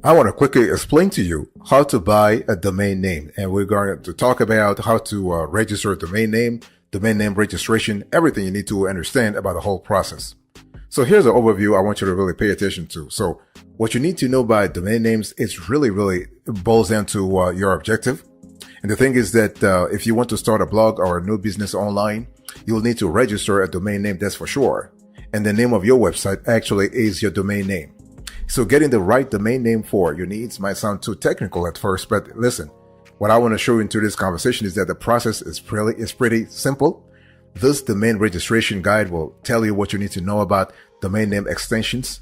I want to quickly explain to you how to buy a domain name. And we're going to talk about how to register a domain name registration, everything you need to understand about the whole process. So here's an overview I want you to really pay attention to. So what you need to know about domain names is really boils down to your objective. And the thing is that if you want to start a blog or a new business online, you'll need to register a domain name, that's for sure. And the name of your website actually is your domain name. So getting the right domain name for your needs might sound too technical at first, but listen, what I want to show you into this conversation is that the process is pretty simple. This domain registration guide will tell you what you need to know about domain name extensions,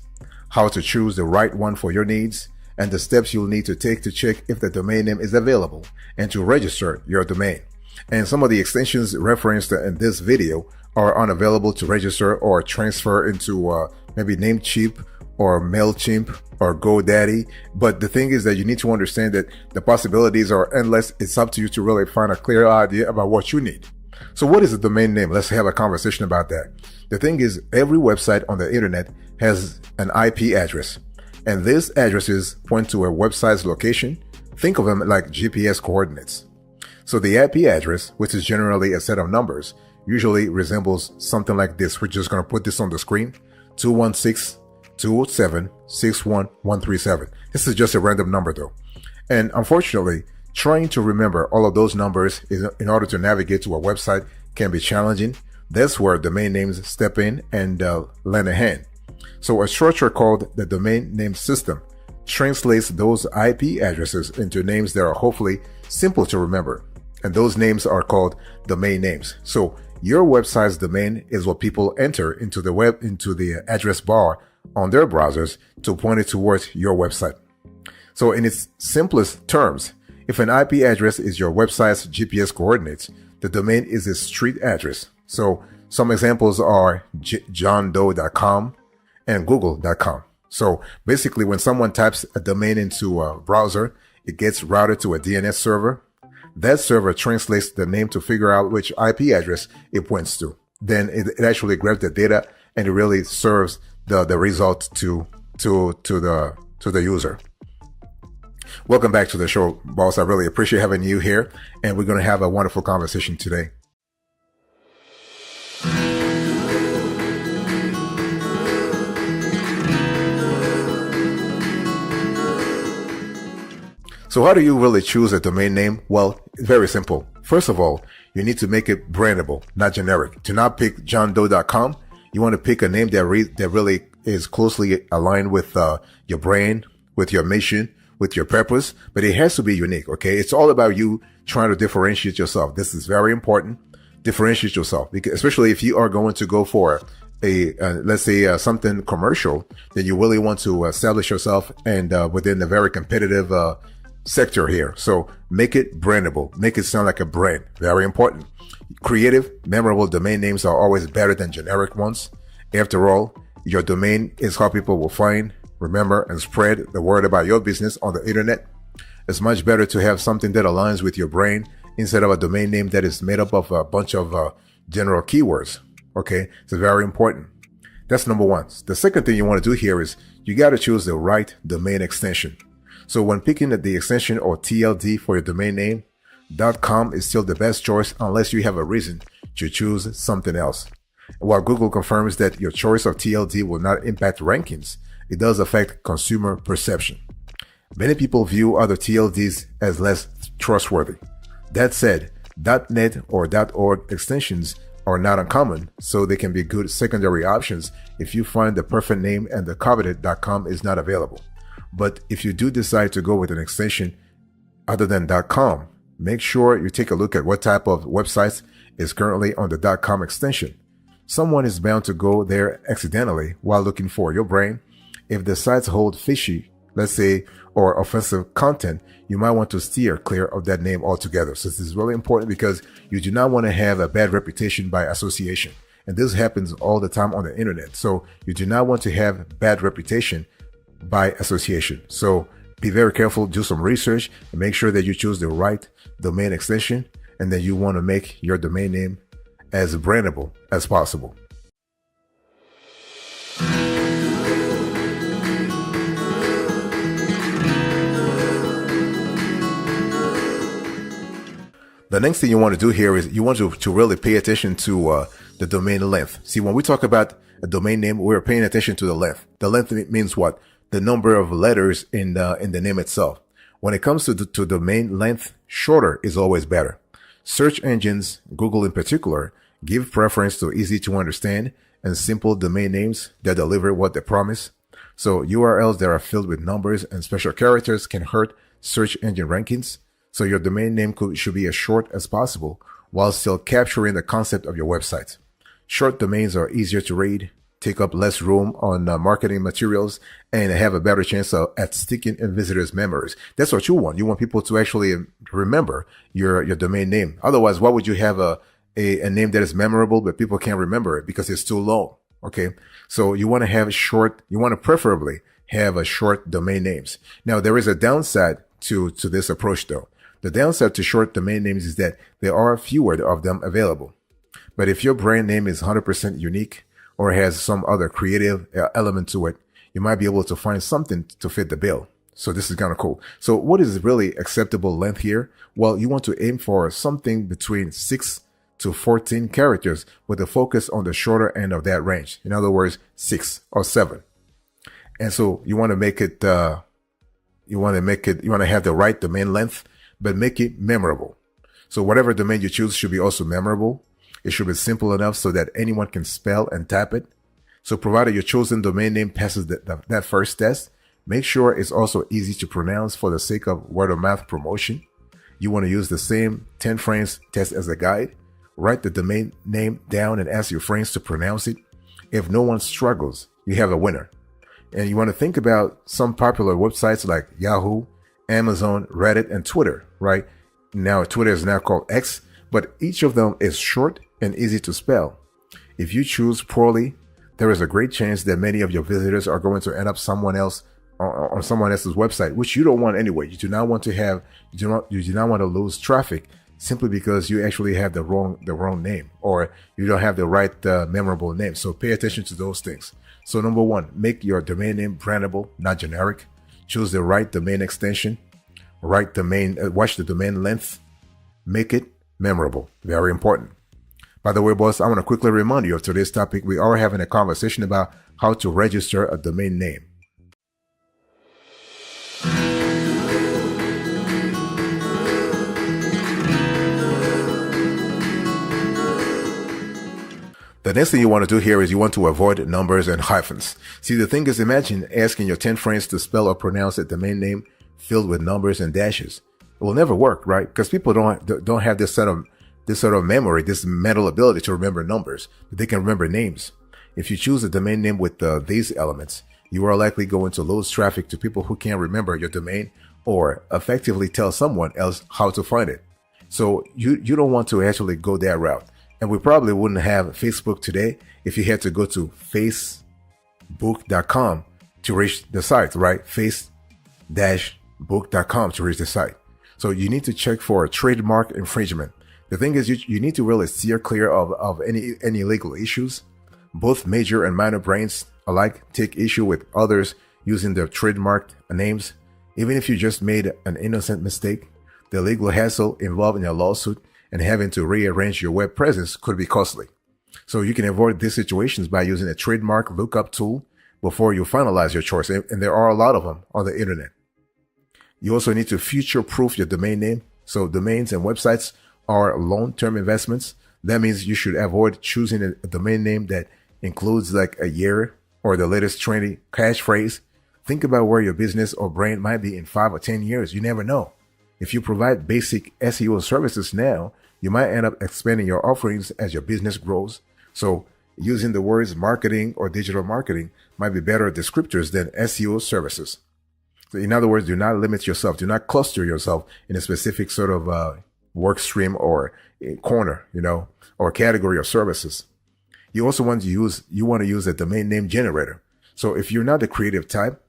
how to choose the right one for your needs, and the steps you'll need to take to check if the domain name is available and to register your domain. And some of the extensions referenced in this video are unavailable to register or transfer into maybe Namecheap or MailChimp or GoDaddy. But the thing is that you need to understand that the possibilities are endless. It's up to you to really find a clear idea about what you need. So what is a domain name? Let's have a conversation about that. The thing is, every website on the internet has an IP address, and these addresses point to a website's location. Think of them like GPS coordinates. So the IP address, which is generally a set of numbers, usually resembles something like this. We're just going to put this on the screen: 216.207.61137. This is just a random number though. And unfortunately, trying to remember all of those numbers in order to navigate to a website can be challenging. That's where domain names step in and lend a hand. So a structure called the domain name system translates those IP addresses into names that are hopefully simple to remember. And those names are called domain names. So your website's domain is what people enter into the address bar on their browsers to point it towards your website. So in its simplest terms, if an IP address is your website's GPS coordinates, the domain is its street address. So some examples are johndoe.com and google.com. So basically, when someone types a domain into a browser, it gets routed to a DNS server. That server translates the name to figure out which IP address it points to. Then it actually grabs the data and it really serves the result to the user. Welcome back to the show, boss. I really appreciate having you here, and we're going to have a wonderful conversation today. So how do you really choose a domain name? Well, it's very simple. First of all, you need to make it brandable, not generic. Do not pick johndoe.com. You want to pick a name that really is closely aligned with your brand, with your mission, with your purpose, but it has to be unique, okay? It's all about you trying to differentiate yourself. This is very important. Differentiate yourself, because especially if you are going to go for let's say something commercial, then you really want to establish yourself and within a very competitive sector here. So make it brandable. Make it sound like a brand. Very important. Creative, memorable domain names are always better than generic ones. After all, your domain is how people will find, remember, and spread the word about your business on the internet. It's much better to have something that aligns with your brand instead of a domain name that is made up of a bunch of general keywords. Okay, so very important. That's number one. The second thing you want to do here is you got to choose the right domain extension. So when picking the extension or TLD for your domain name, .com is still the best choice unless you have a reason to choose something else. While Google confirms that your choice of TLD will not impact rankings, it does affect consumer perception. Many people view other TLDs as less trustworthy. That said, .net or .org extensions are not uncommon, so they can be good secondary options if you find the perfect name and the coveted .com is not available. But if you do decide to go with an extension other than .com, make sure you take a look at what type of websites is currently on the .com extension. Someone is bound to go there accidentally while looking for your brand. If the sites hold fishy, let's say, or offensive content, you might want to steer clear of that name altogether. So this is really important because you do not want to have a bad reputation by association. And this happens all the time on the internet. So you do not want to have bad reputation by association. So be very careful, do some research, and make sure that you choose the right domain extension, and then you want to make your domain name as brandable as possible. The next thing you want to do here is you want to really pay attention to the domain length. See, when we talk about a domain name, we're paying attention to the length. The length means what? The number of letters in the name itself. When it comes to domain length, shorter is always better. Search engines, Google in particular, give preference to easy to understand and simple domain names that deliver what they promise. So URLs that are filled with numbers and special characters can hurt search engine rankings. So your domain name should be as short as possible while still capturing the concept of your website. Short domains are easier to read, take up less room on marketing materials, and have a better chance at sticking in visitors' memories. That's what you want. You want people to actually remember your domain name. Otherwise, why would you have a name that is memorable, but people can't remember it because it's too long? Okay. So you want to have you want to preferably have a short domain names. Now, there is a downside to this approach though. The downside to short domain names is that there are fewer of them available. But if your brand name is 100% unique or has some other creative element to it, you might be able to find something to fit the bill. So this is kind of cool. So what is really acceptable length here? Well, you want to aim for something between 6 to 14 characters with a focus on the shorter end of that range. In other words, 6 or 7. And so you want to make it, you want to have the right domain length, but make it memorable. So whatever domain you choose should be also memorable. It should be simple enough so that anyone can spell and type it. So provided your chosen domain name passes that first test, make sure it's also easy to pronounce for the sake of word of mouth promotion. You want to use the same 10 frames test as a guide. Write the domain name down and ask your friends to pronounce it. If no one struggles, you have a winner. And you want to think about some popular websites like Yahoo, Amazon, Reddit, and Twitter, right? Now, Twitter is now called X, but each of them is short and easy to spell. If you choose poorly, there is a great chance that many of your visitors are going to end up on someone else's website, which you don't want anyway. You do not want to lose traffic simply because you actually have the wrong name, or you don't have the right memorable name. So pay attention to those things. So number one, make your domain name brandable, not generic. Choose the right domain extension, watch the domain length, make it memorable. Very important. By the way, boss, I want to quickly remind you of today's topic. We are having a conversation about how to register a domain name. The next thing you want to do here is you want to avoid numbers and hyphens. See, the thing is, imagine asking your 10 friends to spell or pronounce a domain name filled with numbers and dashes. It will never work, right? Because people don't have this sort of memory, this mental ability to remember numbers, but they can remember names. If you choose a domain name with these elements, you are likely going to lose traffic to people who can't remember your domain or effectively tell someone else how to find it. So you don't want to actually go that route. And we probably wouldn't have Facebook today if you had to go to facebook.com to reach the site, right? face-book.com to reach the site. So you need to check for a trademark infringement. The thing is, you need to really steer clear of any legal issues. Both major and minor brands alike take issue with others using their trademarked names. Even if you just made an innocent mistake, the legal hassle involved in a lawsuit and having to rearrange your web presence could be costly. So you can avoid these situations by using a trademark lookup tool before you finalize your choice. And there are a lot of them on the internet. You also need to future-proof your domain name. So domains and websites are long-term investments. That means you should avoid choosing a domain name that includes like a year or the latest trendy catchphrase. Think about where your business or brand might be in 5 or 10 years. You never know. If you provide basic SEO services now, you might end up expanding your offerings as your business grows. So using the words marketing or digital marketing might be better descriptors than SEO services. So in other words, do not limit yourself. Do not cluster yourself in a specific sort of work stream or corner, or category of services. You also want to use a domain name generator. So if you're not the creative type,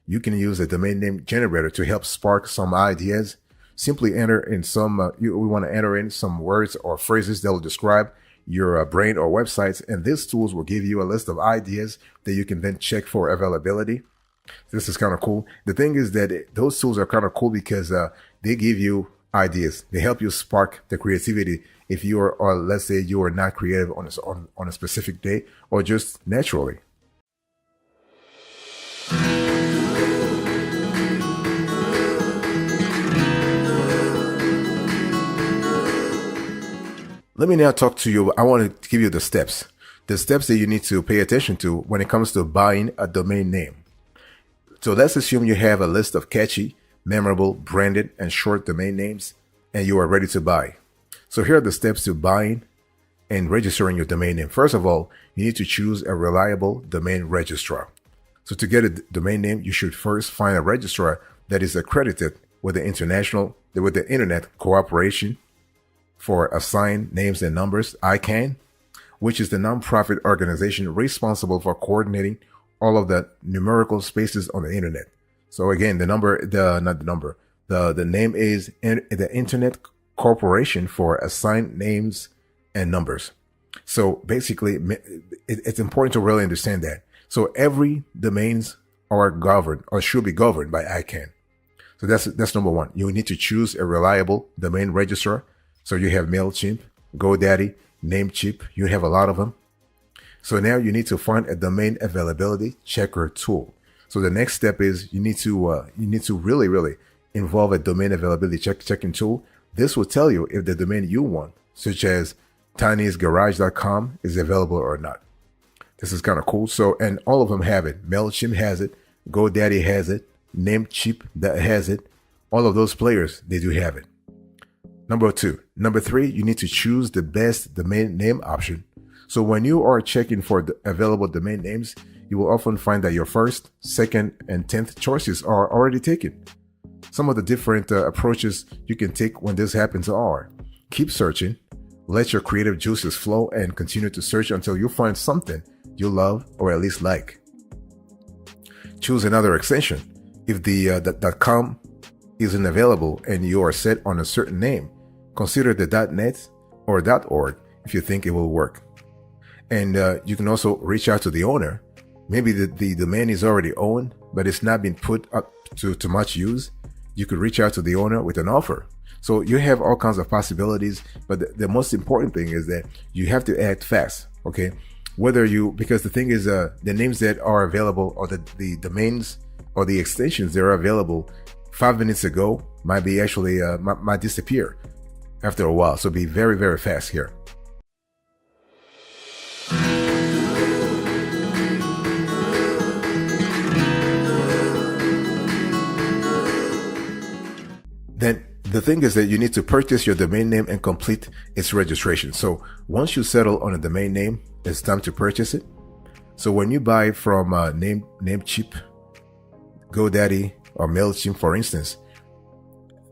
you can use a domain name generator to help spark some ideas. Simply enter in we want to enter in some words or phrases that will describe your brand or websites. And these tools will give you a list of ideas that you can then check for availability. This is kind of cool. The thing is that those tools are kind of cool because they give you ideas. They help you spark the creativity if you are, or let's say you are not creative on a specific day or just naturally. Let me now talk to you. I want to give you the steps that you need to pay attention to when it comes to buying a domain name. So let's assume you have a list of catchy, memorable, branded, and short domain names, and you are ready to buy. So here are the steps to buying and registering your domain name. First of all, you need to choose a reliable domain registrar. So to get a domain name, you should first find a registrar that is accredited with the Internet Cooperation for Assigned Names and Numbers, ICANN, which is the nonprofit organization responsible for coordinating all of the numerical spaces on the internet. So again, the name is the Internet Corporation for Assigned Names and Numbers. So basically, it's important to really understand that. So every domains are governed or should be governed by ICANN. So that's number one. You need to choose a reliable domain registrar. So you have MailChimp, GoDaddy, Namecheap. You have a lot of them. So now you need to find a domain availability checker tool. So the next step is you need to really involve a domain availability checking tool. This will tell you if the domain you want, such as tinysgarage.com, is available or not. This is kind of cool. So, and all of them have it. MailChimp has it. GoDaddy has it. Namecheap that has it. All of those players, they do have it. Number three, you need to choose the best domain name option. So when you are checking for the available domain names, you will often find that your first, second, and 10th choices are already taken. Some of the different approaches you can take when this happens are: keep searching, let your creative juices flow, and continue to search until you find something you love or at least like. Choose another extension. If the .com isn't available and you are set on a certain name, consider the .net or .org if you think it will work. And you can also reach out to the owner. Maybe the domain is already owned, but it's not been put up to much use. You could reach out to the owner with an offer. So you have all kinds of possibilities, but the most important thing is that you have to act fast, okay? Because the thing is, the names that are available, or the domains or the extensions that are available 5 minutes ago might be actually, might disappear after a while. So be very, very fast here. Then the thing is that you need to purchase your domain name and complete its registration. So once you settle on a domain name, it's time to purchase it. So when you buy from Namecheap, GoDaddy, or MailChimp, for instance,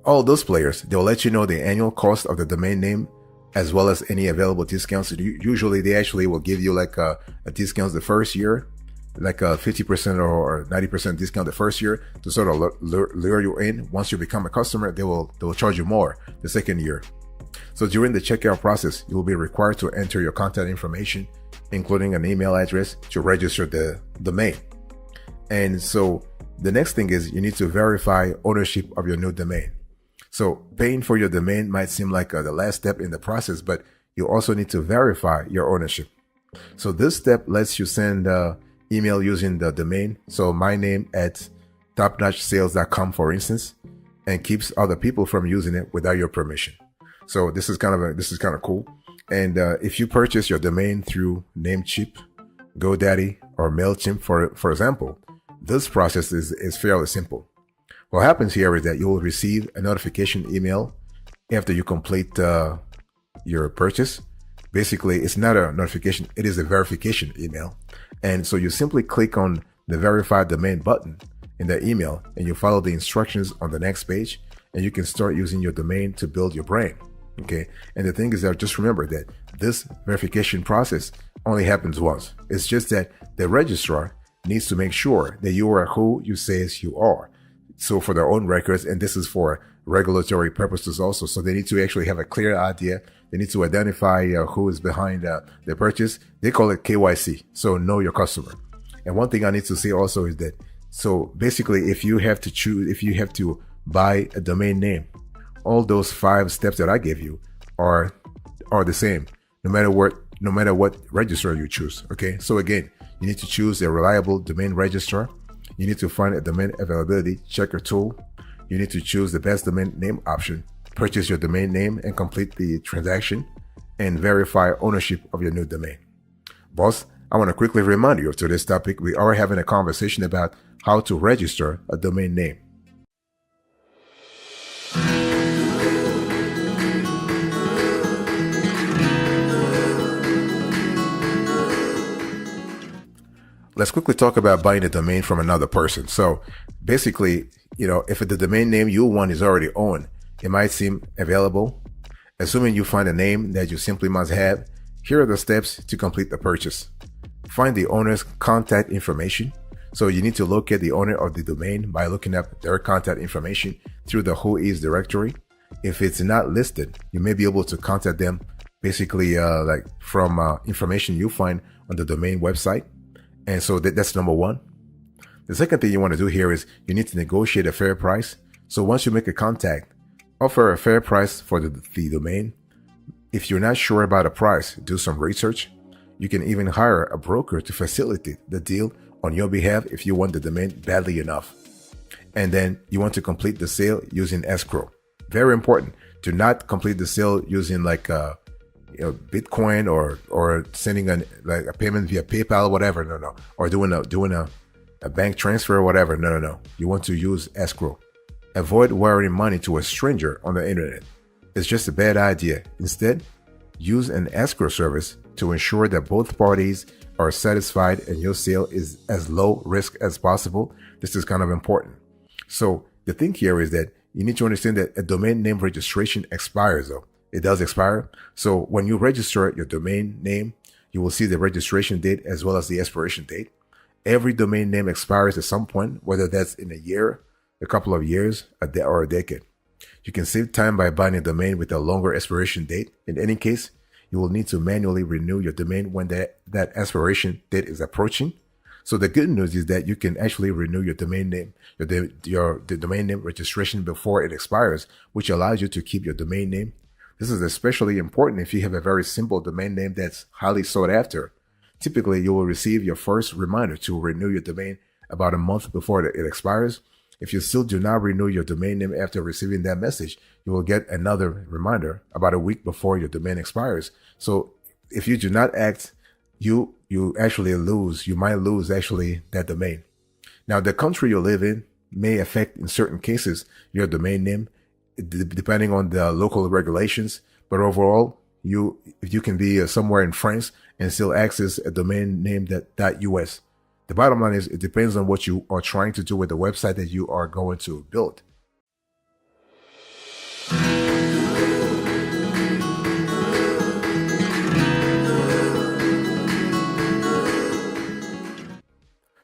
all those players, they'll let you know the annual cost of the domain name as well as any available discounts. Usually they actually will give you like a discount the first year, like a 50% or 90% discount the first year to sort of lure you in. Once you become a customer, they will charge you more the second year. So during the checkout process, you will be required to enter your contact information, including an email address, to register the domain. And so the next thing is you need to verify ownership of your new domain. So paying for your domain might seem like the last step in the process, but you also need to verify your ownership. So this step lets you send email using the domain. So my name at topnotchsales.com, for instance, and keeps other people from using it without your permission. So this is kind of cool. And if you purchase your domain through Namecheap, GoDaddy, or MailChimp, for example, this process is fairly simple. What happens here is that you will receive a notification email after you complete your purchase. Basically, it's not a notification, it is a verification email. And so you simply click on the verify domain button in the email and you follow the instructions on the next page, and you can start using your domain to build your brand. Okay. And the thing is that just remember that this verification process only happens once. It's just that the registrar needs to make sure that you are who you say you are. So for their own records, and this is for regulatory purposes also. So they need to actually have a clear idea. They need to identify who is behind the purchase. They call it KYC. So know your customer. And one thing I need to say also is that, so basically if you have to buy a domain name, all those 5 steps that I gave you are the same, no matter what registrar you choose. Okay, so again, you need to choose a reliable domain registrar. You need to find a domain availability checker tool. You need to choose the best domain name option, purchase your domain name and complete the transaction, and verify ownership of your new domain. Boss, I want to quickly remind you of today's topic. We are having a conversation about how to register a domain name. Let's quickly talk about buying a domain from another person. So basically, if the domain name you want is already owned, it might seem available. Assuming you find a name that you simply must have, here are the steps to complete the purchase. Find the owner's contact information. So you need to locate the owner of the domain by looking up their contact information through the Whois directory. If it's not listed, you may be able to contact them basically from information you find on the domain website. And so that's number one. The second thing you want to do here is you need to negotiate a fair price. So once you make a contact, offer a fair price for the domain. If you're not sure about a price, do some research. You can even hire a broker to facilitate the deal on your behalf if you want the domain badly enough. And then you want to complete the sale using escrow. Very important. Do not complete the sale using Bitcoin or sending a payment via PayPal, whatever. No. Or doing a bank transfer or whatever. No. You want to use escrow. Avoid wiring money to a stranger on the internet. It's just a bad idea. Instead, use an escrow service to ensure that both parties are satisfied and your sale is as low risk as possible. This is kind of important. So the thing here is that you need to understand that a domain name registration expires though. It does expire. So when you register your domain name, you will see the registration date as well as the expiration date. Every domain name expires at some point, whether that's in a year, a couple of years, or a decade. You can save time by buying a domain with a longer expiration date. In any case, you will need to manually renew your domain when that expiration date is approaching. So the good news is that you can actually renew your domain name, the domain name registration before it expires, which allows you to keep your domain name. This is especially important if you have a very simple domain name that's highly sought after. Typically, you will receive your first reminder to renew your domain about a month before it expires. If you still do not renew your domain name after receiving that message, you will get another reminder about a week before your domain expires. So if you do not act, you actually lose. You might lose actually that domain. Now, the country you live in may affect in certain cases your domain name, depending on the local regulations. But overall, you can be somewhere in France and still access a domain name .us. The bottom line is it depends on what you are trying to do with the website that you are going to build.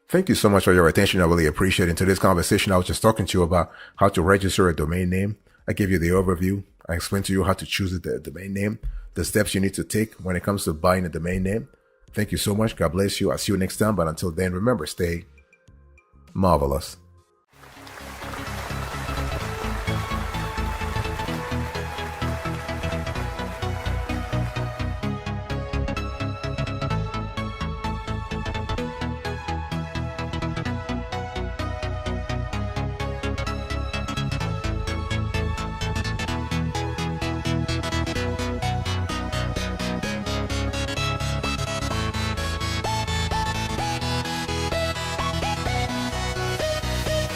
Thank you so much for your attention. I really appreciate it. In today's conversation, I was just talking to you about how to register a domain name. I gave you the overview. I explained to you how to choose the domain name, the steps you need to take when it comes to buying a domain name. Thank you so much. God bless you. I'll see you next time. But until then, remember, stay marvelous.